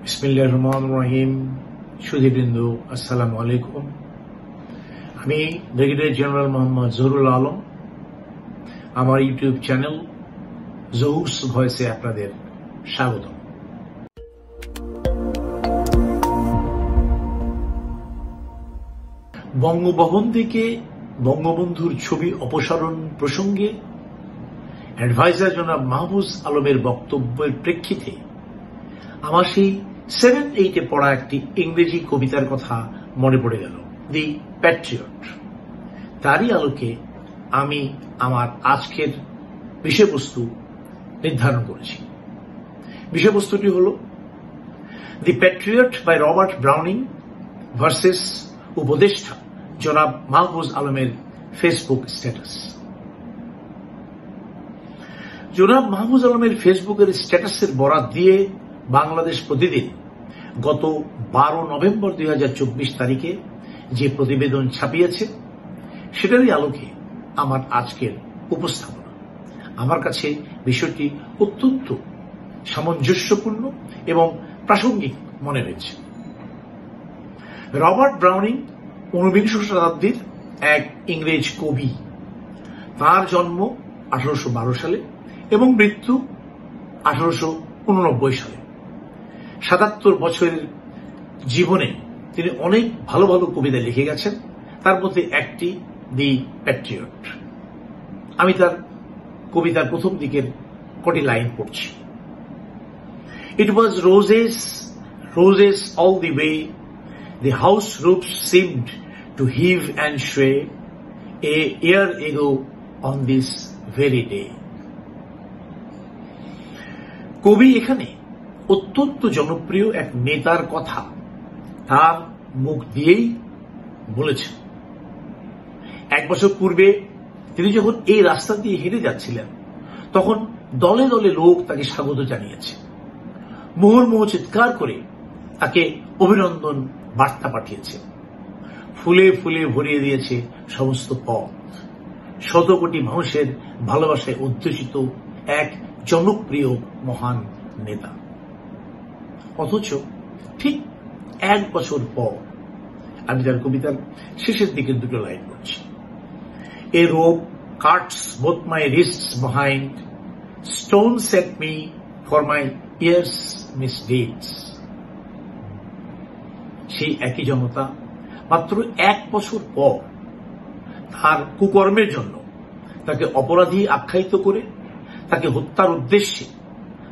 বিসমিল্লাহির রহমানির রহিম। সুধীবৃন্দ, আসসালামু আলাইকুম। আমি ব্রিগেডিয়ার জেনারেল মোহাম্মদ জহুরুল আলম। আমার ইউটিউব চ্যানেল জহুরস ভয়েসে আপনাদের স্বাগত। বঙ্গভবন থেকে বঙ্গবন্ধুর ছবি অপসারণ প্রসঙ্গে অ্যাডভাইজার জনাব মাহফুজ আলমের বক্তব্যের প্রেক্ষিতে আমার সেই 7-8 পড়া একটি ইংরেজি কবিতার কথা মনে পড়ে গেল, দি প্যাট্রিয়ট। তারই আলোকে আমি আমার আজকের বিষয়বস্তু নির্ধারণ করেছি। বিষয়বস্তুটি হল the patriot by Robert Browning versus উপদেষ্টা জনাব মাহফুজ আলমের ফেসবুক স্ট্যাটাস। জনাব মাহফুজ আলমের ফেসবুকের স্ট্যাটাসের বরাত দিয়ে বাংলাদেশ প্রতিদিন গত 12 নভেম্বর 2024 তারিখে যে প্রতিবেদন ছাপিয়েছে সেটারই আলোকে আমার আজকের উপস্থাপনা। আমার কাছে বিষয়টি অত্যন্ত সামঞ্জস্যপূর্ণ এবং প্রাসঙ্গিক মনে হয়েছে। রবার্ট ব্রাউনিং 19বিংশ শতাব্দীর এক ইংরেজ কবি। তার জন্ম 1812 সালে এবং মৃত্যু 1889 সালে। 77 বছরের জীবনে তিনি অনেক ভালো ভালো কবিতা লিখে গেছেন, তার মধ্যে একটি দি প্যাট্রিয়ট। আমি তার কবিতার প্রথম দিকের কটি লাইন পড়ছি। It was roses, roses all the way, the house roofs seemed to heave and sway, a year ago on this very day. কবি এখানে অত্যন্ত জনপ্রিয় এক নেতার কথা তার মুখ দিয়েই বলেছেন। 1 বছর পূর্বে তিনি যখন এই রাস্তা দিয়ে হেঁটে যাচ্ছিলেন তখন দলে দলে লোক তাকে স্বাগত জানিয়েছে, মুহুর্মুহু চিৎকার করে তাকে অভিনন্দন বার্তা পাঠিয়েছে। ফুলে ফুলে ভরিয়ে দিয়েছে সমস্ত পথ। শত কোটি মানুষের ভালোবাসায় উদ্দেশিত এক জনপ্রিয় মহান নেতা। অথচ ঠিক 1 বছর পর আমি তার কবিতার শেষের দিকের দুটো লাইন পড়ছি। A rope cuts both my wrists behind, stone set me for my years misdeeds. সেই একই জনতা মাত্র 1 বছর পর তার কুকর্মের জন্য তাকে অপরাধী আখ্যায়িত করে তাকে হত্যার উদ্দেশ্যে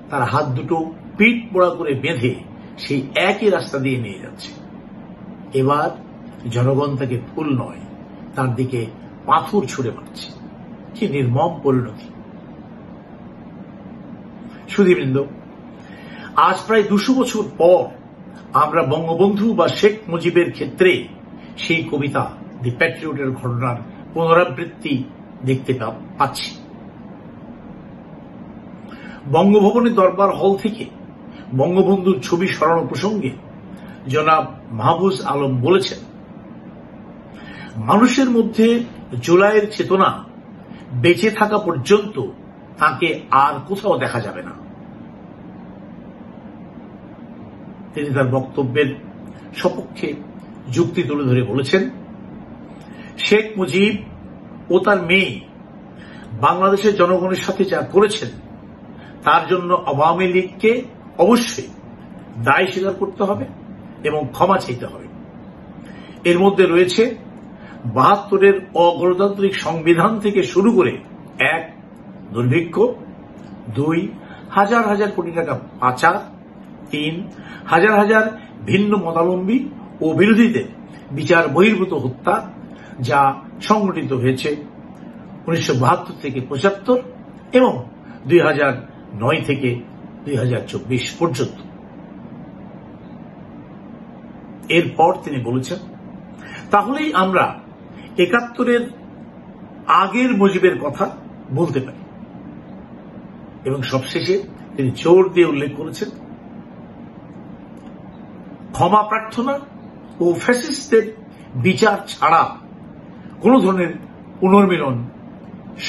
তার হাত দুটো পিঠ পোড়া করে বেঁধে সেই একই রাস্তা দিয়ে নিয়ে যাচ্ছে। এবার জনগণ তাকে ফুল নয়, তার দিকে পাথর ছুঁড়ে মারছে। কি নির্মম পরিণতি! সুধীবৃন্দ, আজ প্রায় 200 বছর পর আমরা বঙ্গবন্ধু বা শেখ মুজিবের ক্ষেত্রে সেই কবিতা দি প্যাট্রিয়টের ঘটনার পুনরাবৃত্তি দেখতে পাচ্ছি। বঙ্গভবনের দরবার হল থেকে বঙ্গবন্ধুর ছবি সরানো প্রসঙ্গে জনাব মাহফুজ আলম বলেছেন, মানুষের মধ্যে জুলাইয়ের চেতনা বেঁচে থাকা পর্যন্ত তাকে আর কোথাও দেখা যাবে না। তিনি তার বক্তব্যের সপক্ষে যুক্তি তুলে ধরে বলেছেন, শেখ মুজিব ও তার মেয়ে বাংলাদেশের জনগণের সাথে যা করেছেন তার জন্য আওয়ামী লীগকে অবশ্যই দায় স্বীকার করতে হবে এবং ক্ষমা চাইতে হবে। এর মধ্যে রয়েছে 72-এর অগণতান্ত্রিক সংবিধান থেকে শুরু করে 1. দুর্ভিক্ষ, 2. হাজার হাজার কোটি টাকা পাচার, 3. হাজার হাজার ভিন্ন মতাবলম্বী ও বিরোধীদের বিচার বহির্ভূত হত্যা যা সংঘটিত হয়েছে 1972 থেকে 75 এবং 2009 থেকে 2024 পর্যন্ত। এরপর তিনি বলেছেন, তাহলেই আমরা 71-এর আগের মুজিবের কথা বলতে পারি। এবং সবশেষে তিনি জোর দিয়ে উল্লেখ করেছেন, ক্ষমা প্রার্থনা ও ফ্যাসিস্টদের বিচার ছাড়া কোন ধরনের পুনর্মিলন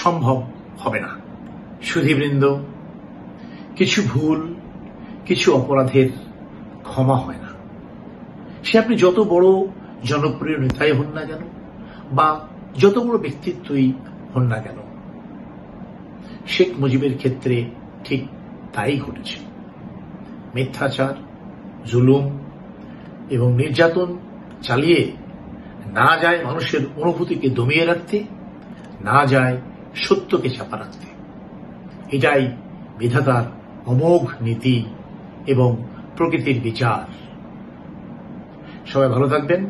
সম্ভব হবে না। সুধীবৃন্দ, কিছু ভুল, কিছু অপরাধের ক্ষমা হয় না। সে আপনি যত বড় জনপ্রিয় নেতাই হন না কেন বা যত বড় ব্যক্তিত্বই হন না কেন, শেখ মুজিবের ক্ষেত্রে ঠিক তাই ঘটেছে। মিথ্যাচার, জুলুম এবং নির্যাতন চালিয়ে না যায় মানুষের অনুভূতিকে দমিয়ে রাখতে, না যায় সত্যকে চাপা রাখতে। এটাই বিধাতার অমোঘ নীতি এবং প্রকৃতির বিচার। সবাই ভালো থাকবেন।